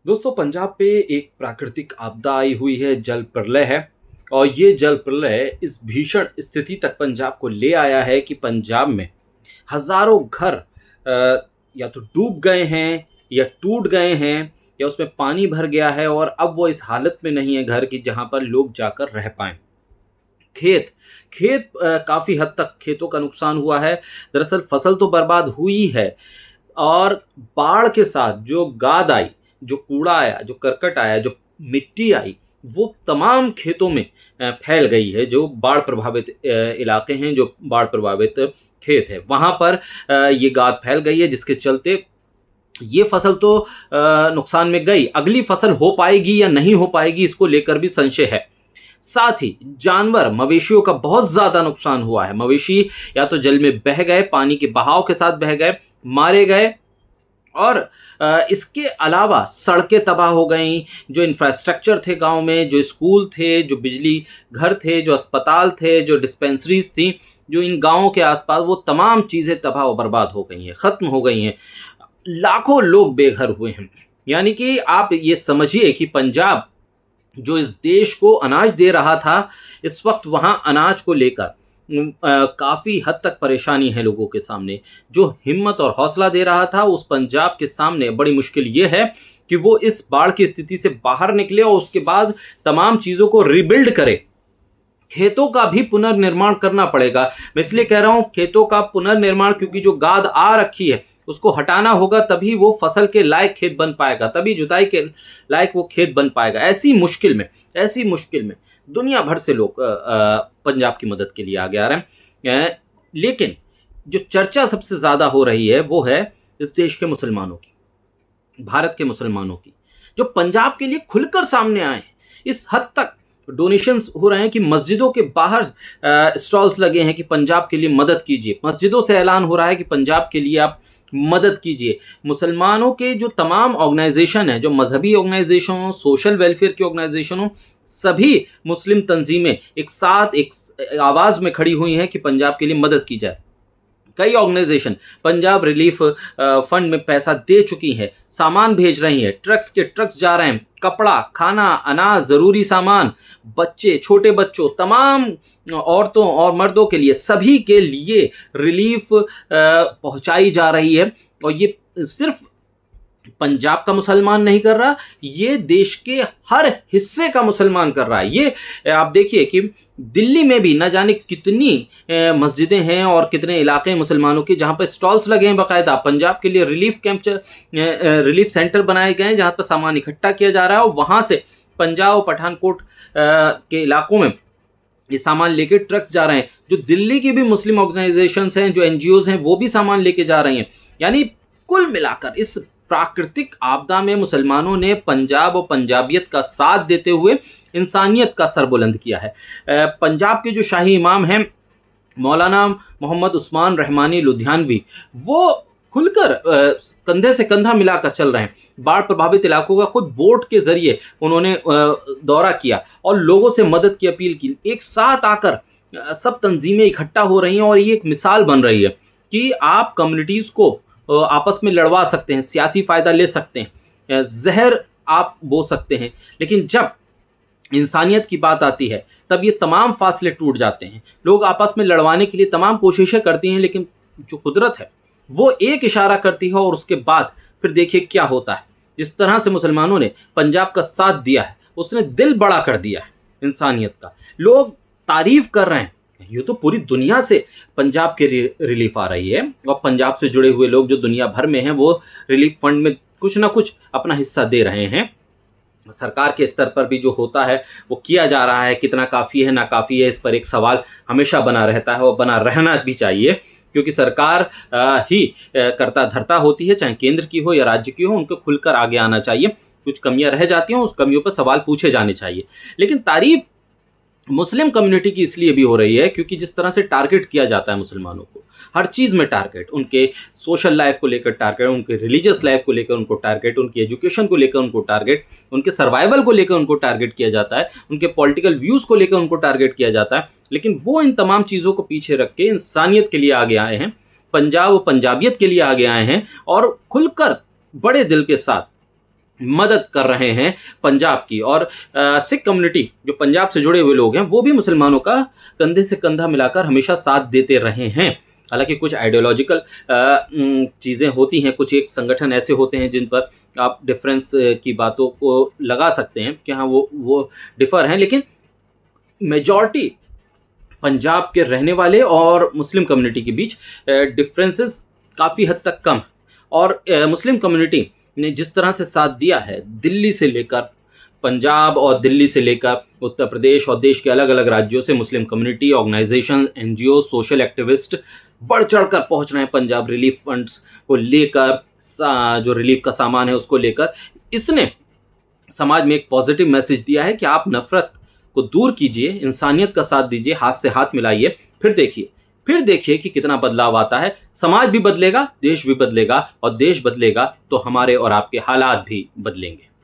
दोस्तों पंजाब पे एक प्राकृतिक आपदा आई हुई है, जल प्रलय है। और ये जल प्रलय इस भीषण स्थिति तक पंजाब को ले आया है कि पंजाब में हज़ारों घर या तो डूब गए हैं या टूट गए हैं या उसमें पानी भर गया है और अब वो इस हालत में नहीं है घर की जहाँ पर लोग जाकर रह पाएँ। खेत खेत काफ़ी हद तक खेतों का नुकसान हुआ है। दरअसल फसल तो बर्बाद हुई है और बाढ़ के साथ जो गाद आई, जो कूड़ा आया, जो करकट आया, जो मिट्टी आई, वो तमाम खेतों में फैल गई है। जो बाढ़ प्रभावित इलाके हैं, जो बाढ़ प्रभावित खेत है, वहाँ पर ये गाद फैल गई है, जिसके चलते ये फसल तो नुकसान में गई। अगली फसल हो पाएगी या नहीं हो पाएगी, इसको लेकर भी संशय है। साथ ही जानवर, मवेशियों का बहुत ज़्यादा नुकसान हुआ है। मवेशी या तो जल में बह गए, पानी के बहाव के साथ बह गए, मारे गए। और इसके अलावा सड़कें तबाह हो गईं, जो इंफ्रास्ट्रक्चर थे गाँव में, जो स्कूल थे, जो बिजली घर थे, जो अस्पताल थे, जो डिस्पेंसरीज़ थीं, जो इन गाँवों के आस-पास, वो तमाम चीज़ें तबाह और बर्बाद हो गई हैं, ख़त्म हो गई हैं। लाखों लोग बेघर हुए हैं। यानी कि आप ये समझिए कि पंजाब जो इस देश को अनाज दे रहा था, इस वक्त वहाँ अनाज को लेकर काफ़ी हद तक परेशानी है लोगों के सामने। जो हिम्मत और हौसला दे रहा था, उस पंजाब के सामने बड़ी मुश्किल ये है कि वो इस बाढ़ की स्थिति से बाहर निकले और उसके बाद तमाम चीज़ों को रिबिल्ड करे। खेतों का भी पुनर्निर्माण करना पड़ेगा। मैं इसलिए कह रहा हूँ खेतों का पुनर्निर्माण, क्योंकि जो गाद आ रखी है उसको हटाना होगा, तभी वो फसल के लायक खेत बन पाएगा, तभी जुताई के लायक वो खेत बन पाएगा। ऐसी मुश्किल में दुनिया भर से लोग पंजाब की मदद के लिए आगे आ रहे हैं। लेकिन जो चर्चा सबसे ज़्यादा हो रही है वो है इस देश के मुसलमानों की, भारत के मुसलमानों की, जो पंजाब के लिए खुलकर सामने आए हैं। इस हद तक डोनेशंस हो रहे हैं कि मस्जिदों के बाहर स्टॉल्स लगे हैं कि पंजाब के लिए मदद कीजिए। मस्जिदों से ऐलान हो रहा है कि पंजाब के लिए आप मदद कीजिए। मुसलमानों के जो तमाम ऑर्गेनाइजेशन हैं, जो मजहबी ऑर्गेनाइजेशन हो, सोशल वेलफेयर की ऑर्गेनाइजेशन हो, सभी मुस्लिम तंजीमें एक साथ एक आवाज़ में खड़ी हुई हैं कि पंजाब के लिए मदद की जाए। कई ऑर्गेनाइजेशन पंजाब रिलीफ फंड में पैसा दे चुकी है, सामान भेज रही है, ट्रक्स के ट्रक्स जा रहे हैं, कपड़ा, खाना, अनाज, ज़रूरी सामान, बच्चे, छोटे बच्चों, तमाम औरतों और मर्दों के लिए, सभी के लिए रिलीफ पहुंचाई जा रही है। और ये सिर्फ पंजाब का मुसलमान नहीं कर रहा, ये देश के हर हिस्से का मुसलमान कर रहा है। ये आप देखिए कि दिल्ली में भी न जाने कितनी मस्जिदें हैं और कितने इलाके हैं मुसलमानों के, जहाँ पर स्टॉल्स लगे हैं बाकायदा। पंजाब के लिए रिलीफ कैंप, रिलीफ सेंटर बनाए गए हैं, जहाँ पर सामान इकट्ठा किया जा रहा है और वहाँ से पंजाब और पठानकोट के इलाकों में ये सामान लेके ट्रक्स जा रहे हैं। जो दिल्ली की भी मुस्लिम ऑर्गेनाइजेशंस हैं, जो एनजीओज हैं, वो भी सामान लेके जा रही हैं। यानी कुल मिलाकर इस प्राकृतिक आपदा में मुसलमानों ने पंजाब और पंजाबियत का साथ देते हुए इंसानियत का सर बुलंद किया है। पंजाब के जो शाही इमाम हैं मौलाना मोहम्मद उस्मान रहमानी लुधियानवी, वो खुलकर कंधे से कंधा मिलाकर चल रहे हैं। बाढ़ प्रभावित इलाकों का खुद बोट के जरिए उन्होंने दौरा किया और लोगों से मदद की अपील की। एक साथ आकर सब तंजीमें इकट्ठा हो रही हैं और ये एक मिसाल बन रही है कि आप कम्युनिटीज़ को आपस में लड़वा सकते हैं, सियासी फ़ायदा ले सकते हैं, जहर आप बो सकते हैं, लेकिन जब इंसानियत की बात आती है तब ये तमाम फासले टूट जाते हैं। लोग आपस में लड़वाने के लिए तमाम कोशिशें करती हैं, लेकिन जो कुदरत है वो एक इशारा करती है और उसके बाद फिर देखिए क्या होता है। जिस तरह से मुसलमानों ने पंजाब का साथ दिया है, उसने दिल बड़ा कर दिया है इंसानियत का। लोग तारीफ़ कर रहे हैं। ये तो पूरी दुनिया से पंजाब के रिलीफ आ रही है और पंजाब से जुड़े हुए लोग जो दुनिया भर में हैं वो रिलीफ फंड में कुछ ना कुछ अपना हिस्सा दे रहे हैं। सरकार के स्तर पर भी जो होता है वो किया जा रहा है। कितना काफ़ी है, नाकाफ़ी है, इस पर एक सवाल हमेशा बना रहता है और बना रहना भी चाहिए, क्योंकि सरकार ही करता धरता होती है, चाहे केंद्र की हो या राज्य की हो। उनको खुलकर आगे आना चाहिए। कुछ कमियां रह जाती हैं, उस कमियों पर सवाल पूछे जाने चाहिए। लेकिन तारीफ मुस्लिम कम्युनिटी की इसलिए भी हो रही है क्योंकि जिस तरह से टारगेट किया जाता है मुसलमानों को, हर चीज़ में टारगेट, उनके सोशल लाइफ को लेकर टारगेट, उनके रिलीजियस लाइफ को लेकर उनको टारगेट, उनकी एजुकेशन को लेकर उनको टारगेट, उनके सर्वाइवल को लेकर उनको टारगेट किया जाता है, उनके पॉलिटिकल व्यूज़ को लेकर उनको टारगेट किया जाता है। लेकिन वो इन तमाम चीज़ों को पीछे रख के इंसानियत के लिए आगे आए हैं, पंजाब और पंजाबियत के लिए आगे आए हैं और खुलकर बड़े दिल के साथ मदद कर रहे हैं पंजाब की। और सिख कम्युनिटी जो पंजाब से जुड़े हुए लोग हैं वो भी मुसलमानों का कंधे से कंधा मिलाकर हमेशा साथ देते रहे हैं। हालांकि कुछ आइडियोलॉजिकल चीज़ें होती हैं, कुछ एक संगठन ऐसे होते हैं जिन पर आप डिफरेंस की बातों को लगा सकते हैं कि हाँ वो डिफर हैं, लेकिन मेजॉरिटी पंजाब के रहने वाले और मुस्लिम कम्युनिटी के बीच डिफरेंसेस काफ़ी हद तक कम। और मुस्लिम कम्युनिटी ने जिस तरह से साथ दिया है, दिल्ली से लेकर पंजाब और दिल्ली से लेकर उत्तर प्रदेश और देश के अलग अलग राज्यों से Muslim community, organisation, NGO, social activist बढ़ चढ़ कर पहुँच रहे हैं पंजाब रिलीफ फंड्स को लेकर, जो रिलीफ का सामान है उसको लेकर। इसने समाज में एक पॉजिटिव मैसेज दिया है कि आप नफरत को दूर कीजिए, इंसानियत का साथ दीजिए, हाथ से हाथ मिलाइए, फिर देखिए कि कितना बदलाव आता है। समाज भी बदलेगा, देश भी बदलेगा, और देश बदलेगा तो हमारे और आपके हालात भी बदलेंगे।